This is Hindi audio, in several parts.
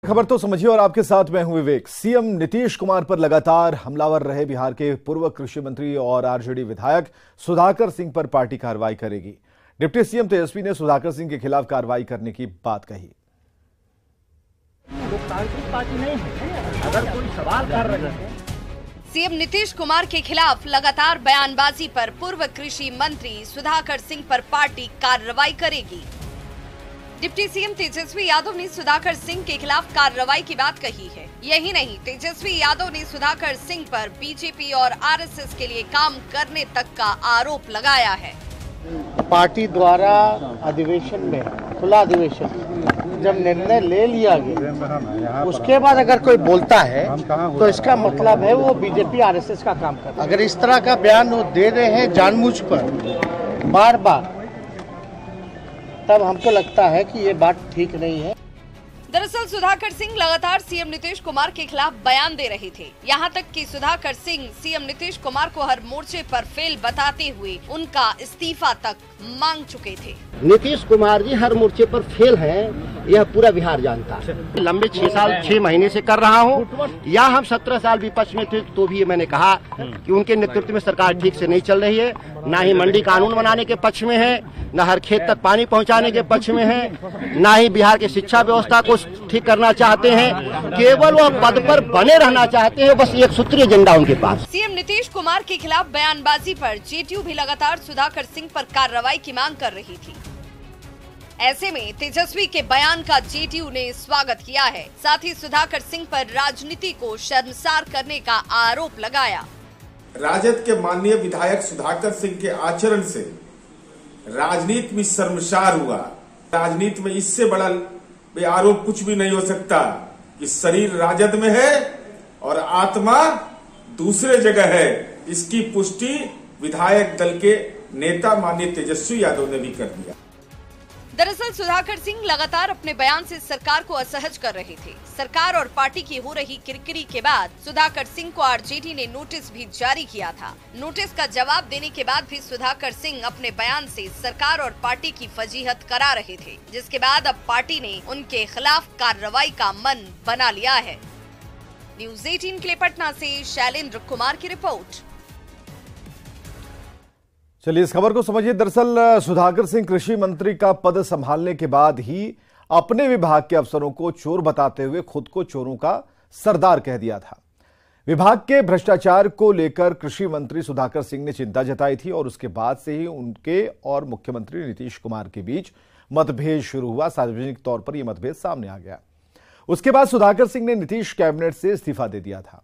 खबर तो समझिए और आपके साथ मैं हूं विवेक। सीएम नीतीश कुमार पर लगातार हमलावर रहे बिहार के पूर्व कृषि मंत्री और आरजेडी विधायक सुधाकर सिंह पर पार्टी कार्रवाई करेगी। डिप्टी सीएम तेजस्वी ने सुधाकर सिंह के खिलाफ कार्रवाई करने की बात कही। लोकतांत्रिक पार्टी नहीं है, अगर कोई सवाल कर रहे हैं। सीएम नीतीश कुमार के खिलाफ लगातार बयानबाजी पर पूर्व कृषि मंत्री सुधाकर सिंह पर पार्टी कार्रवाई करेगी। डिप्टी सीएम तेजस्वी यादव ने सुधाकर सिंह के खिलाफ कार्रवाई की बात कही है। यही नहीं, तेजस्वी यादव ने सुधाकर सिंह पर बीजेपी और आरएसएस के लिए काम करने तक का आरोप लगाया है। पार्टी द्वारा अधिवेशन में, खुला अधिवेशन जब निर्णय ले लिया गया, उसके बाद अगर कोई बोलता है तो इसका मतलब है वो बीजेपी आरएसएस का काम कर रहा है। अगर इस तरह का बयान वो दे रहे हैं जानबूझ कर बार बार, तब हमको लगता है कि ये बात ठीक नहीं है। दरअसल सुधाकर सिंह लगातार सीएम नीतीश कुमार के खिलाफ बयान दे रहे थे। यहाँ तक कि सुधाकर सिंह सीएम नीतीश कुमार को हर मोर्चे पर फेल बताते हुए उनका इस्तीफा तक मांग चुके थे। नीतीश कुमार जी हर मोर्चे पर फेल हैं, यह पूरा बिहार जानता है। लंबे 6 महीने से कर रहा हूँ, या हम 17 साल विपक्ष में थे तो भी मैंने कहा कि उनके नेतृत्व में सरकार ठीक से नहीं चल रही है, ना ही मंडी कानून बनाने के पक्ष में है, न हर खेत तक पानी पहुंचाने के पक्ष में है, ना ही बिहार की शिक्षा व्यवस्था को ठीक करना चाहते हैं। केवल वह पद पर बने रहना चाहते हैं, बस एक सूत्रीय एजेंडा उनके पास। सीएम नीतीश कुमार के खिलाफ बयानबाजी पर जेडीयू भी लगातार सुधाकर सिंह पर कार्रवाई की मांग कर रही थी। ऐसे में तेजस्वी के बयान का जेडीयू ने स्वागत किया है। साथ ही सुधाकर सिंह पर राजनीति को शर्मसार करने का आरोप लगाया। राजद के माननीय विधायक सुधाकर सिंह के आचरण से राजनीति में शर्मसार हुआ। राजनीति में इससे बड़ा आरोप कुछ भी नहीं हो सकता कि शरीर राजद में है और आत्मा दूसरे जगह है। इसकी पुष्टि विधायक दल के नेता माननीय तेजस्वी यादव ने भी कर दिया। दरअसल सुधाकर सिंह लगातार अपने बयान से सरकार को असहज कर रहे थे। सरकार और पार्टी की हो रही किरकिरी के बाद सुधाकर सिंह को आरजेडी ने नोटिस भी जारी किया था। नोटिस का जवाब देने के बाद भी सुधाकर सिंह अपने बयान से सरकार और पार्टी की फजीहत करा रहे थे, जिसके बाद अब पार्टी ने उनके खिलाफ कार्रवाई का मन बना लिया है। न्यूज़ 18 के लिए पटना से शैलेंद्र कुमार की रिपोर्ट। चलिए इस खबर को समझिए। दरअसल सुधाकर सिंह कृषि मंत्री का पद संभालने के बाद ही अपने विभाग के अफसरों को चोर बताते हुए खुद को चोरों का सरदार कह दिया था। विभाग के भ्रष्टाचार को लेकर कृषि मंत्री सुधाकर सिंह ने चिंता जताई थी और उसके बाद से ही उनके और मुख्यमंत्री नीतीश कुमार के बीच मतभेद शुरू हुआ। सार्वजनिक तौर पर यह मतभेद सामने आ गया। उसके बाद सुधाकर सिंह ने नीतीश कैबिनेट से इस्तीफा दे दिया था।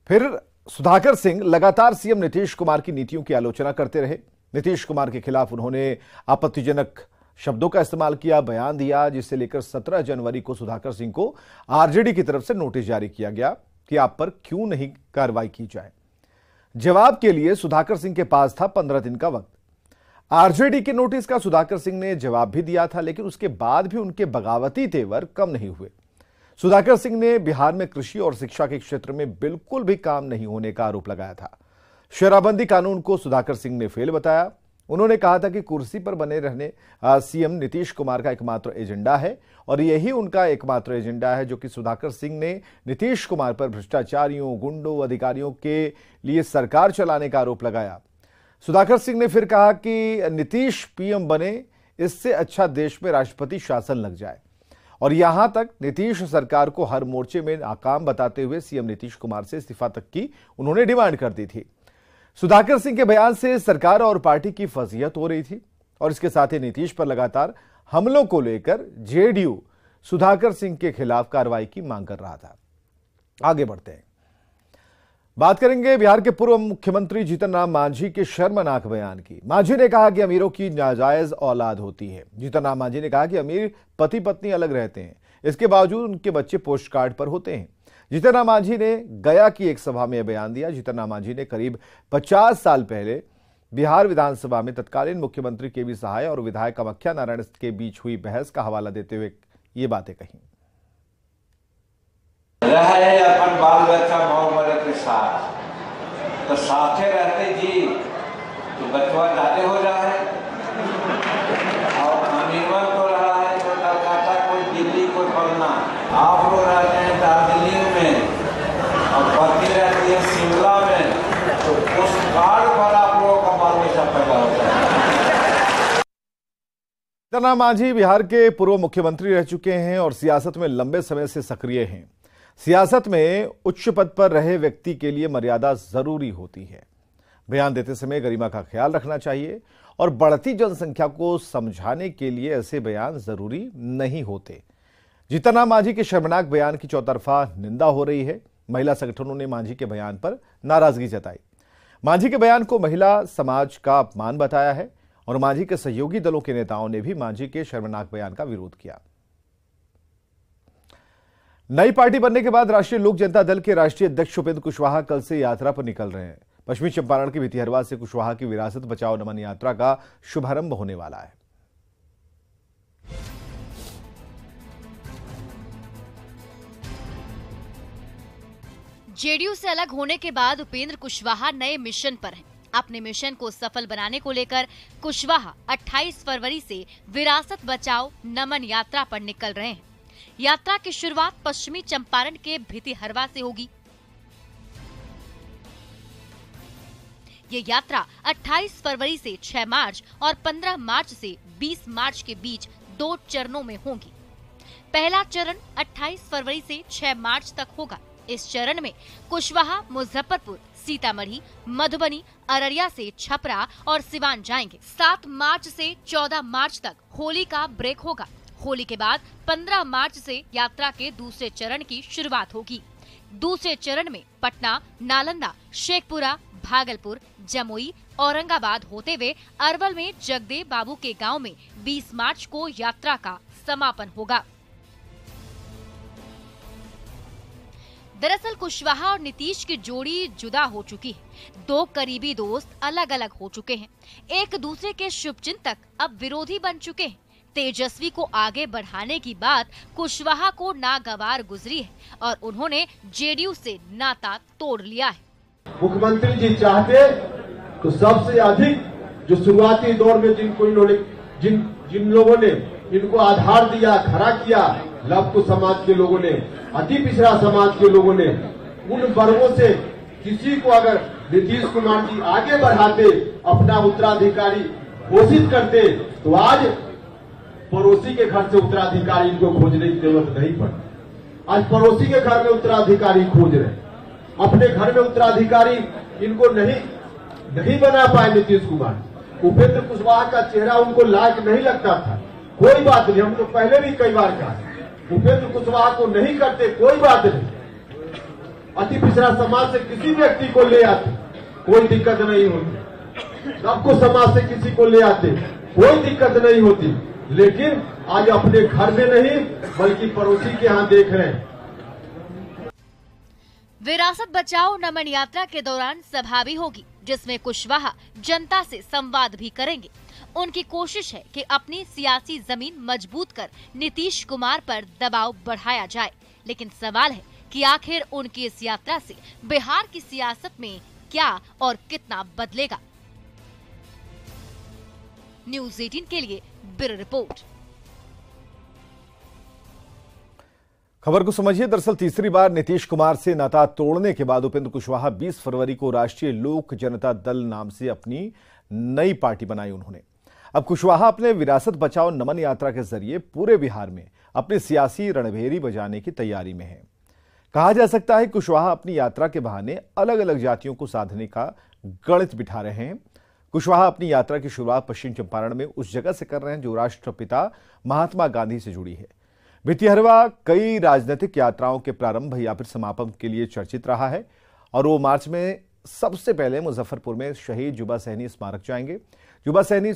फिर सुधाकर सिंह लगातार सीएम नीतीश कुमार की नीतियों की आलोचना करते रहे। नीतीश कुमार के खिलाफ उन्होंने आपत्तिजनक शब्दों का इस्तेमाल किया, बयान दिया, जिससे लेकर 17 जनवरी को सुधाकर सिंह को आरजेडी की तरफ से नोटिस जारी किया गया कि आप पर क्यों नहीं कार्रवाई की जाए। जवाब के लिए सुधाकर सिंह के पास था 15 दिन का वक्त। आरजेडी के नोटिस का सुधाकर सिंह ने जवाब भी दिया था, लेकिन उसके बाद भी उनके बगावती तेवर कम नहीं हुए। सुधाकर सिंह ने बिहार में कृषि और शिक्षा के क्षेत्र में बिल्कुल भी काम नहीं होने का आरोप लगाया था। शराबबंदी कानून को सुधाकर सिंह ने फेल बताया। उन्होंने कहा था कि कुर्सी पर बने रहने सीएम नीतीश कुमार का एकमात्र एजेंडा है और यही उनका एकमात्र एजेंडा है, जो कि सुधाकर सिंह ने नीतीश कुमार पर भ्रष्टाचारियों, गुंडों, अधिकारियों के लिए सरकार चलाने का आरोप लगाया। सुधाकर सिंह ने फिर कहा कि नीतीश पीएम बने, इससे अच्छा देश में राष्ट्रपति शासन लग जाए। और यहां तक नीतीश सरकार को हर मोर्चे में नाकाम बताते हुए सीएम नीतीश कुमार से इस्तीफा तक की उन्होंने डिमांड कर दी थी। सुधाकर सिंह के बयान से सरकार और पार्टी की फजीहत हो रही थी और इसके साथ ही नीतीश पर लगातार हमलों को लेकर जेडीयू सुधाकर सिंह के खिलाफ कार्रवाई की मांग कर रहा था। आगे बढ़ते हैं, बात करेंगे बिहार के पूर्व मुख्यमंत्री जीतन राम मांझी के शर्मनाक बयान की। मांझी ने कहा कि अमीरों की नाजायज औलाद होती है। जीतन राम मांझी ने कहा कि अमीर पति पत्नी अलग रहते हैं, इसके बावजूद उनके बच्चे पोस्ट कार्ड पर होते हैं। जीतन राम मांझी ने गया की एक सभा में बयान दिया। जीतन राम मांझी ने करीब 50 साल पहले बिहार विधानसभा में तत्कालीन मुख्यमंत्री केवी सहाय और विधायक कामाख्या नारायण के बीच हुई बहस का हवाला देते हुए ये बातें कही। रहे अपन बाल बच्चा माँ बड़े के साथ, तो साथे रहते जी तो बचवा ज्यादा हो रहा है और अमीरवन तो रहा है, तो कलकत्ता कोई दिल्ली कोई पढ़ना आप लोग रहते हैं दार्जिलिंग में और पति रहती है शिमला में, तो पोस्ट कार्ड पर आप लोगों का बाल बच्चा पैदा होता है। जीतन मांझी बिहार के पूर्व मुख्यमंत्री रह चुके हैं और सियासत में लंबे समय से सक्रिय हैं। सियासत में उच्च पद पर रहे व्यक्ति के लिए मर्यादा जरूरी होती है। बयान देते समय गरिमा का ख्याल रखना चाहिए और बढ़ती जनसंख्या को समझाने के लिए ऐसे बयान जरूरी नहीं होते। जीतन मांझी के शर्मनाक बयान की चौतरफा निंदा हो रही है। महिला संगठनों ने मांझी के बयान पर नाराजगी जताई। मांझी के बयान को महिला समाज का अपमान बताया है और मांझी के सहयोगी दलों के नेताओं ने भी मांझी के शर्मनाक बयान का विरोध किया। नई पार्टी बनने के बाद राष्ट्रीय लोक जनता दल के राष्ट्रीय अध्यक्ष उपेंद्र कुशवाहा कल से यात्रा पर निकल रहे हैं। पश्चिमी चंपारण के भितिहरवा से कुशवाहा की विरासत बचाओ नमन यात्रा का शुभारंभ होने वाला है। जेडीयू से अलग होने के बाद उपेंद्र कुशवाहा नए मिशन पर हैं। अपने मिशन को सफल बनाने को लेकर कुशवाहा 28 फरवरी से विरासत बचाओ नमन यात्रा पर निकल रहे हैं। यात्रा की शुरुआत पश्चिमी चंपारण के भितिहरवा से होगी। ये यात्रा 28 फरवरी से 6 मार्च और 15 मार्च से 20 मार्च के बीच 2 चरणों में होगी। पहला चरण 28 फरवरी से 6 मार्च तक होगा। इस चरण में कुशवाहा मुजफ्फरपुर, सीतामढ़ी, मधुबनी, अररिया से छपरा और सिवान जाएंगे। 7 मार्च से 14 मार्च तक होली का ब्रेक होगा। होली के बाद 15 मार्च से यात्रा के दूसरे चरण की शुरुआत होगी। दूसरे चरण में पटना, नालंदा, शेखपुरा, भागलपुर, जमुई, औरंगाबाद होते हुए अरवल में जगदेव बाबू के गांव में 20 मार्च को यात्रा का समापन होगा। दरअसल कुशवाहा और नीतीश की जोड़ी जुदा हो चुकी है। 2 करीबी दोस्त अलग अलग हो चुके हैं। एक दूसरे के शुभचिंतक अब विरोधी बन चुके हैं। तेजस्वी को आगे बढ़ाने की बात कुशवाहा को नागवार गुजरी है और उन्होंने जेडीयू से नाता तोड़ लिया है। मुख्यमंत्री जी चाहते तो सबसे अधिक जो शुरुआती दौर में जिन लोगों ने इनको आधार दिया, खड़ा किया, लब्ध समाज के लोगों ने, अति पिछड़ा समाज के लोगों ने, उन वर्गों से किसी को अगर नीतीश कुमार जी आगे बढ़ाते, अपना उत्तराधिकारी घोषित करते, तो आज पड़ोसी के घर से उत्तराधिकारी इनको खोजने की जरूरत नहीं पड़ती। आज पड़ोसी के घर में उत्तराधिकारी खोज रहे, अपने घर में उत्तराधिकारी इनको नहीं बना पाए नीतीश कुमार। उपेंद्र कुशवाहा का चेहरा उनको लायक नहीं लगता था, कोई बात नहीं, हम तो पहले भी कई बार कहा उपेंद्र कुशवाहा को नहीं करते, कोई बात नहीं। अति पिछड़ा समाज से किसी व्यक्ति को ले आते, कोई दिक्कत नहीं होती। सबको समाज से किसी को ले आते, कोई दिक्कत नहीं होती। लेकिन आज अपने घर में नहीं बल्कि पड़ोसी के यहाँ देख रहे हैं। विरासत बचाओ नमन यात्रा के दौरान सभा भी होगी, जिसमें कुशवाहा जनता से संवाद भी करेंगे। उनकी कोशिश है कि अपनी सियासी जमीन मजबूत कर नीतीश कुमार पर दबाव बढ़ाया जाए। लेकिन सवाल है कि आखिर उनकी इस यात्रा से बिहार की सियासत में क्या और कितना बदलेगा। न्यूज़ 18 के लिए ब्यूरो रिपोर्ट। खबर को समझिए। दरअसल तीसरी बार नीतीश कुमार से नाता तोड़ने के बाद उपेंद्र कुशवाहा 20 फरवरी को राष्ट्रीय लोक जनता दल नाम से अपनी नई पार्टी बनाई उन्होंने। अब कुशवाहा अपने विरासत बचाओ नमन यात्रा के जरिए पूरे बिहार में अपनी सियासी रणभेरी बजाने की तैयारी में है। कहा जा सकता है कुशवाहा अपनी यात्रा के बहाने अलग अलग जातियों को साधने का गणित बिठा रहे हैं। कुशवाहा अपनी यात्रा की शुरुआत पश्चिम चंपारण में उस जगह से कर रहे हैं जो राष्ट्रपिता महात्मा गांधी से जुड़ी है। भितिहरवा कई राजनीतिक यात्राओं के प्रारंभ या फिर समापन के लिए चर्चित रहा है और वो मार्च में सबसे पहले मुजफ्फरपुर में शहीद जुबा सहनी स्मारक जाएंगे। जुबा सहनी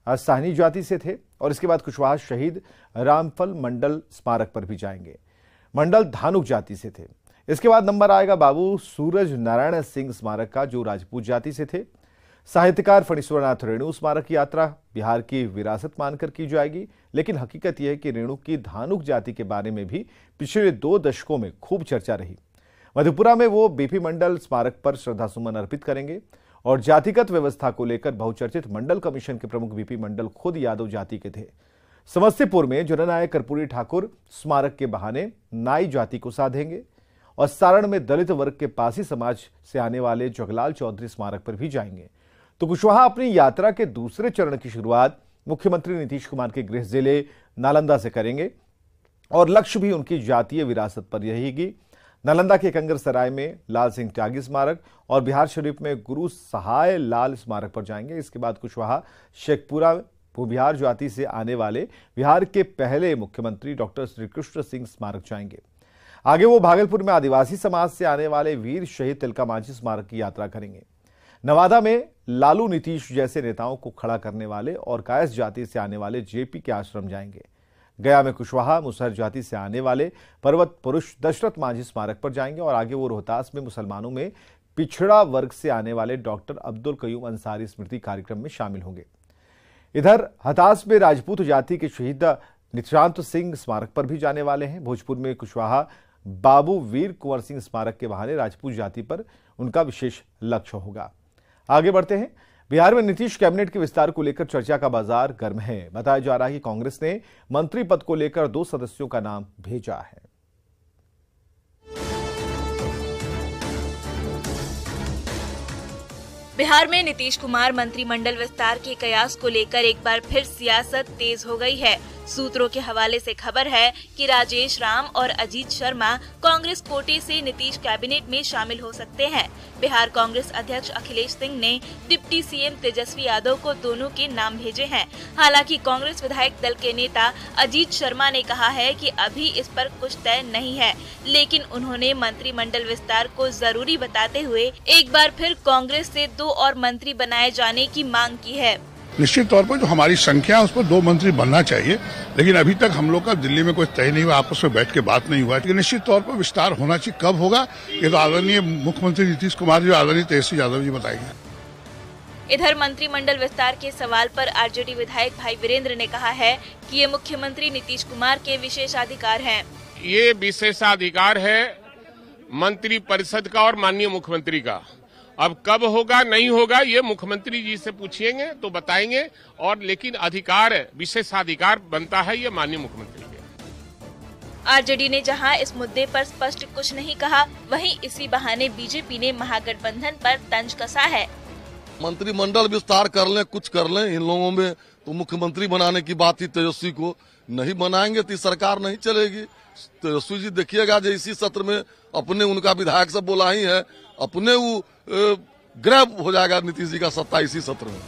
साहनी जाति से थे और इसके बाद कुशवाहा शहीद रामफल मंडल स्मारक पर भी जाएंगे। मंडल धानुक जाति से थे। इसके बाद नंबर आएगा बाबू सूरज नारायण सिंह स्मारक का जो राजपूत जाति से थे। साहित्यकार फणीश्वरनाथ रेणु स्मारक की यात्रा बिहार की विरासत मानकर की जाएगी, लेकिन हकीकत यह है कि रेणु की धानुक जाति के बारे में भी पिछले 2 दशकों में खूब चर्चा रही। मधेपुरा में वो बीपी मंडल स्मारक पर श्रद्धासुमन अर्पित करेंगे और जातिगत व्यवस्था को लेकर बहुचर्चित मंडल कमीशन के प्रमुख बीपी मंडल खुद यादव जाति के थे। समस्तीपुर में जननायक कर्पूरी ठाकुर स्मारक के बहाने नाई जाति को साधेंगे और सारण में दलित वर्ग के पासी समाज से आने वाले जगलाल चौधरी स्मारक पर भी जाएंगे। तो कुशवाहा अपनी यात्रा के दूसरे चरण की शुरुआत मुख्यमंत्री नीतीश कुमार के गृह जिले नालंदा से करेंगे और लक्ष्य भी उनकी जातीय विरासत पर रहेगी। नालंदा के कंगरसराय में लाल सिंह त्यागी स्मारक और बिहार शरीफ में गुरु सहाय लाल स्मारक पर जाएंगे। इसके बाद कुशवाहा शेखपुरा भूबिहार जाति से आने वाले बिहार के पहले मुख्यमंत्री डॉक्टर श्रीकृष्ण सिंह स्मारक जाएंगे। आगे वो भागलपुर में आदिवासी समाज से आने वाले वीर शहीद तिलका मांझी स्मारक की यात्रा करेंगे। नवादा में लालू नीतीश जैसे नेताओं को खड़ा करने वाले और कायस जाति से आने वाले जेपी के आश्रम जाएंगे। गया में कुशवाहा मुसहर जाति से आने वाले पर्वत पुरुष दशरथ मांझी स्मारक पर जाएंगे और आगे वो रोहतास में मुसलमानों में पिछड़ा वर्ग से आने वाले डॉक्टर अब्दुल कयूम अंसारी स्मृति कार्यक्रम में शामिल होंगे। इधर हताश में राजपूत जाति के शहीद निशांत सिंह स्मारक पर भी जाने वाले हैं। भोजपुर में कुशवाहा बाबू वीर कुंवर सिंह स्मारक के बहाने राजपूत जाति पर उनका विशेष लक्ष्य होगा। आगे बढ़ते हैं। बिहार में नीतीश कैबिनेट के विस्तार को लेकर चर्चा का बाजार गर्म है। बताया जा रहा है कि कांग्रेस ने मंत्री पद को लेकर 2 सदस्यों का नाम भेजा है। बिहार में नीतीश कुमार मंत्रिमंडल विस्तार के कयास को लेकर एक बार फिर सियासत तेज हो गई है। सूत्रों के हवाले से खबर है कि राजेश राम और अजीत शर्मा कांग्रेस कोटे से नीतीश कैबिनेट में शामिल हो सकते हैं। बिहार कांग्रेस अध्यक्ष अखिलेश सिंह ने डिप्टी सीएम तेजस्वी यादव को दोनों के नाम भेजे हैं। हालांकि कांग्रेस विधायक दल के नेता अजीत शर्मा ने कहा है कि अभी इस पर कुछ तय नहीं है, लेकिन उन्होंने मंत्रिमंडल विस्तार को जरूरी बताते हुए एक बार फिर कांग्रेस से 2 और मंत्री बनाए जाने की मांग की है। निश्चित तौर पर जो हमारी संख्या है उस पर 2 मंत्री बनना चाहिए, लेकिन अभी तक हम लोग का दिल्ली में कोई तय नहीं हुआ, आपस में बैठ के बात नहीं हुआ। लेकिन निश्चित तौर पर विस्तार होना चाहिए। कब होगा ये तो आदरणीय मुख्यमंत्री नीतीश कुमार जी, आदरणीय तेजस्वी यादव जी बताएंगे। इधर मंत्रिमंडल विस्तार के सवाल पर आरजेडी विधायक भाई वीरेंद्र ने कहा है कि ये मुख्यमंत्री नीतीश कुमार के विशेषाधिकार हैं। ये विशेषाधिकार है मंत्री परिषद का और माननीय मुख्यमंत्री का। अब कब होगा नहीं होगा ये मुख्यमंत्री जी से पूछेंगे तो बताएंगे, और लेकिन अधिकार विशेषाधिकार बनता है ये माननीय मुख्यमंत्री के। आरजेडी ने जहां इस मुद्दे पर स्पष्ट कुछ नहीं कहा, वहीं इसी बहाने बीजेपी ने महागठबंधन पर तंज कसा है। मंत्रिमंडल विस्तार कर लें, कुछ कर लें, इन लोगों में तो मुख्यमंत्री बनाने की बात थी, तेजस्वी को नहीं बनाएंगे तो सरकार नहीं चलेगी। तेजस्वी जी देखिएगा जो इसी सत्र में अपने उनका विधायक सब बोला ही है, अपने वो ग्रैब हो जाएगा नीतीश जी का सत्ता इसी सत्र में।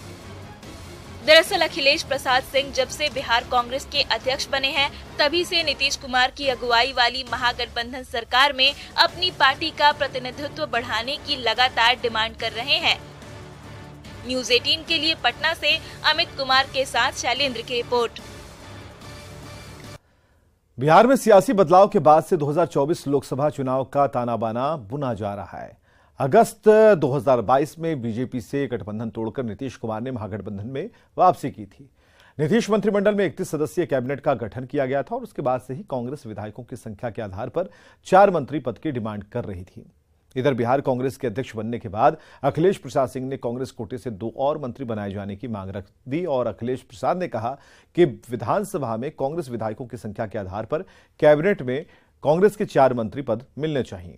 दरअसल अखिलेश प्रसाद सिंह जब से बिहार कांग्रेस के अध्यक्ष बने हैं, तभी से नीतीश कुमार की अगुवाई वाली महागठबंधन सरकार में अपनी पार्टी का प्रतिनिधित्व बढ़ाने की लगातार डिमांड कर रहे हैं। न्यूज़ 18 के लिए पटना से अमित कुमार के साथ शैलेंद्र की रिपोर्ट। बिहार में सियासी बदलाव के बाद से 2024 लोकसभा चुनाव का ताना बाना बुना जा रहा है। अगस्त 2022 में बीजेपी से गठबंधन तोड़कर नीतीश कुमार ने महागठबंधन में वापसी की थी। नीतीश मंत्रिमंडल में 31 सदस्यीय कैबिनेट का गठन किया गया था और उसके बाद से ही कांग्रेस विधायकों की संख्या के आधार पर 4 मंत्री पद की डिमांड कर रही थी। इधर बिहार कांग्रेस के अध्यक्ष बनने के बाद अखिलेश प्रसाद सिंह ने कांग्रेस कोटे से 2 और मंत्री बनाए जाने की मांग रख दी और अखिलेश प्रसाद ने कहा कि विधानसभा में कांग्रेस विधायकों की संख्या के आधार पर कैबिनेट में कांग्रेस के 4 मंत्री पद मिलने चाहिए।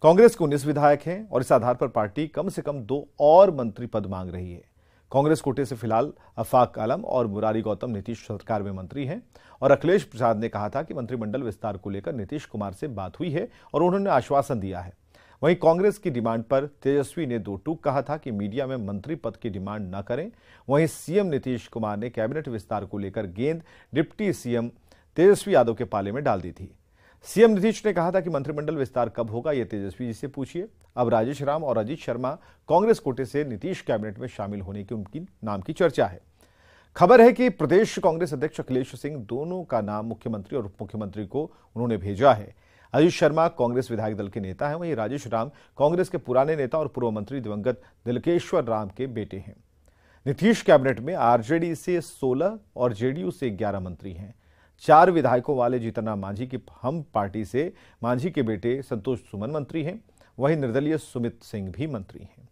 कांग्रेस के 19 विधायक हैं और इस आधार पर पार्टी कम से कम 2 और मंत्री पद मांग रही है। कांग्रेस कोटे से फिलहाल अफाक आलम और मुरारी गौतम नीतीश सरकार में मंत्री हैं और अखिलेश प्रसाद ने कहा था कि मंत्रिमंडल विस्तार को लेकर नीतीश कुमार से बात हुई है और उन्होंने आश्वासन दिया है। वहीं कांग्रेस की डिमांड पर तेजस्वी ने 2 टूक कहा था कि मीडिया में मंत्री पद की डिमांड न करें। वहीं सीएम नीतीश कुमार ने कैबिनेट विस्तार को लेकर गेंद डिप्टी सीएम तेजस्वी यादव के पाले में डाल दी थी। सीएम नीतीश ने कहा था कि मंत्रिमंडल विस्तार कब होगा ये तेजस्वी जी से पूछिए। अब राजेश राम और अजीत शर्मा कांग्रेस कोटे से नीतीश कैबिनेट में शामिल होने की उनकी नाम की चर्चा है। खबर है कि प्रदेश कांग्रेस अध्यक्ष अखिलेश सिंह दोनों का नाम मुख्यमंत्री और उप मुख्यमंत्री को उन्होंने भेजा है। अजीत शर्मा कांग्रेस विधायक दल के नेता हैं, वहीं राजेश राम कांग्रेस के पुराने नेता और पूर्व मंत्री दिवंगत दिलकेश्वर राम के बेटे हैं। नीतीश कैबिनेट में आरजेडी से 16 और जेडीयू से 11 मंत्री हैं। 4 विधायकों वाले जीतनराम मांझी की हम पार्टी से मांझी के बेटे संतोष सुमन मंत्री हैं, वहीं निर्दलीय सुमित सिंह भी मंत्री हैं।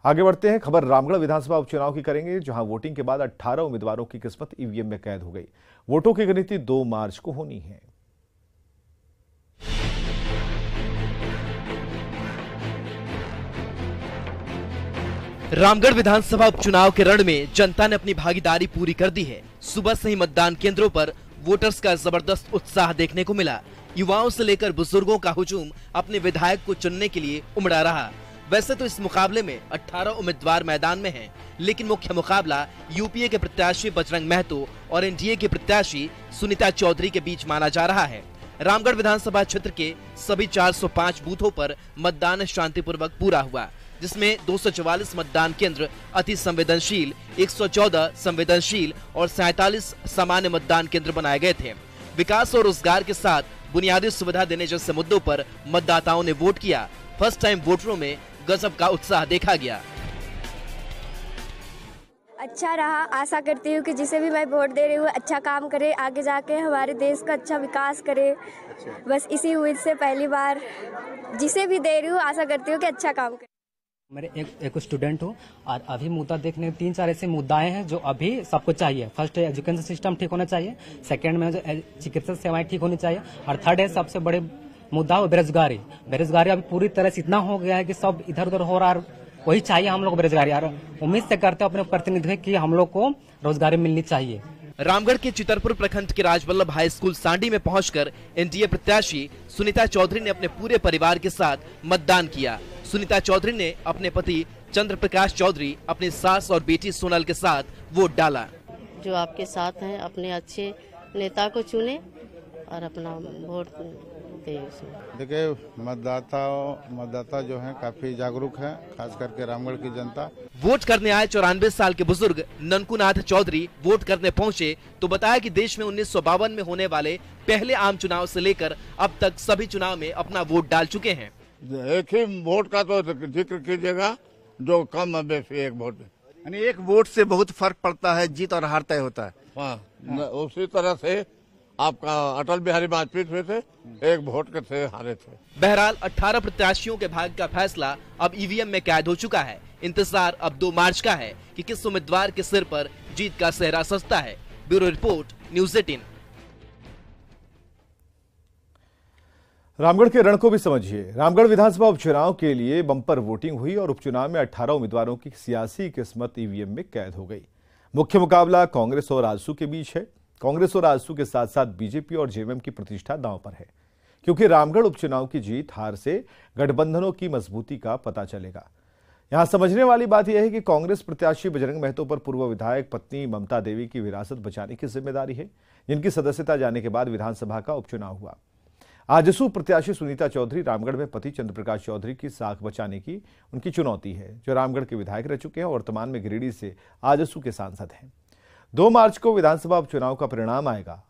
आगे बढ़ते हैं। खबर रामगढ़ विधानसभा उपचुनाव की करेंगे, जहां वोटिंग के बाद 18 उम्मीदवारों की किस्मत ईवीएम में कैद हो गई। वोटों की गिनती 2 मार्च को होनी है। रामगढ़ विधानसभा उपचुनाव के रण में जनता ने अपनी भागीदारी पूरी कर दी है। सुबह से ही मतदान केंद्रों पर वोटर्स का जबरदस्त उत्साह देखने को मिला। युवाओं से लेकर बुजुर्गों का हुजूम अपने विधायक को चुनने के लिए उमड़ा रहा। वैसे तो इस मुकाबले में 18 उम्मीदवार मैदान में हैं, लेकिन मुख्य मुकाबला यूपीए के प्रत्याशी बजरंग महतो और एनडीए के प्रत्याशी सुनीता चौधरी के बीच माना जा रहा है। रामगढ़ विधानसभा क्षेत्र के सभी 405 बूथों पर मतदान शांतिपूर्वक पूरा हुआ, जिसमें 244 मतदान केंद्र अति संवेदनशील, 114 संवेदनशील और 47 सामान्य मतदान केंद्र बनाए गए थे। विकास और रोजगार के साथ बुनियादी सुविधा देने जैसे मुद्दों पर मतदाताओं ने वोट किया। फर्स्ट टाइम वोटरों में गजब का उत्साह देखा गया। अच्छा रहा। आशा करती हूँ कि जिसे भी मैं वोट दे रही हूँ अच्छा काम करे, आगे जाके हमारे देश का अच्छा विकास करे। बस इसी उम्मीद से पहली बार जिसे भी दे रही हूँ आशा करती हूँ कि अच्छा काम करे। मेरे एक स्टूडेंट हूँ और अभी मुद्दा देखने 3-4 ऐसे मुद्दाएं हैं जो अभी सबको चाहिए। फर्स्ट एजुकेशन सिस्टम ठीक होना चाहिए, सेकंड में जो चिकित्सा सेवाएं ठीक होनी चाहिए, और थर्ड है सबसे बड़े मुद्दा हो बेरोजगारी। बेरोजगारी अभी पूरी तरह से इतना हो गया है कि सब इधर उधर हो रहा है, वही चाहिए हम लोग बेरोजगारी। और उम्मीद से करते अपने प्रतिनिधि की हम लोग को रोजगारी मिलनी चाहिए। रामगढ़ के चितरपुर प्रखंड के राजवल्लभ हाई स्कूल सांडी में पहुंचकर एनडीए प्रत्याशी सुनीता चौधरी ने अपने पूरे परिवार के साथ मतदान किया। सुनीता चौधरी ने अपने पति चंद्र प्रकाश चौधरी, अपनी सास और बेटी सोनल के साथ वोट डाला। जो आपके साथ हैं अपने अच्छे नेता को चुने और अपना वोट दे। देखिए मतदाता जो हैं काफी जागरूक हैं, खास करके रामगढ़ की जनता। वोट करने आए 94 साल के बुजुर्ग ननकुनाथ चौधरी वोट करने पहुंचे तो बताया कि देश में 1952 में होने वाले पहले आम चुनाव से लेकर अब तक सभी चुनाव में अपना वोट डाल चुके हैं। एक ही वोट का तो जिक्र कीजिएगा, जो कम बेसी एक वोट, यानी एक वोट से बहुत फर्क पड़ता है, जीत और हार तय होता है। हाँ, उसी तरह से आपका अटल बिहारी वाजपेयी थे, एक वोट के थे हारे थे। बहरहाल 18 प्रत्याशियों के भाग्य का फैसला अब ईवीएम में कैद हो चुका है। इंतजार अब 2 मार्च का है कि किस उम्मीदवार के सिर पर जीत का सेहरा सजता है। Bureau report, news 18। रामगढ़ के रण को भी समझिए। रामगढ़ विधानसभा उपचुनाव के लिए बम्पर वोटिंग हुई और उपचुनाव में 18 उम्मीदवारों की सियासी किस्मत ईवीएम में कैद हो गई। मुख्य मुकाबला कांग्रेस और आजसू के बीच है। कांग्रेस और आजसू के साथ साथ बीजेपी और जेएमएम की प्रतिष्ठा दांव पर है, क्योंकि रामगढ़ उपचुनाव की जीत हार से गठबंधनों की मजबूती का पता चलेगा। यहां समझने वाली बात यह है कि कांग्रेस प्रत्याशी बजरंग महतो पर पूर्व विधायक पत्नी ममता देवी की विरासत बचाने की जिम्मेदारी है, जिनकी सदस्यता जाने के बाद विधानसभा का उपचुनाव हुआ। आजसू प्रत्याशी सुनीता चौधरी रामगढ़ में पति चंद्र प्रकाश चौधरी की साख बचाने की उनकी चुनौती है, जो रामगढ़ के विधायक रह चुके हैं और वर्तमान में गिरिडीह से आजसू के सांसद हैं। 2 मार्च को विधानसभा उपचुनाव का परिणाम आएगा।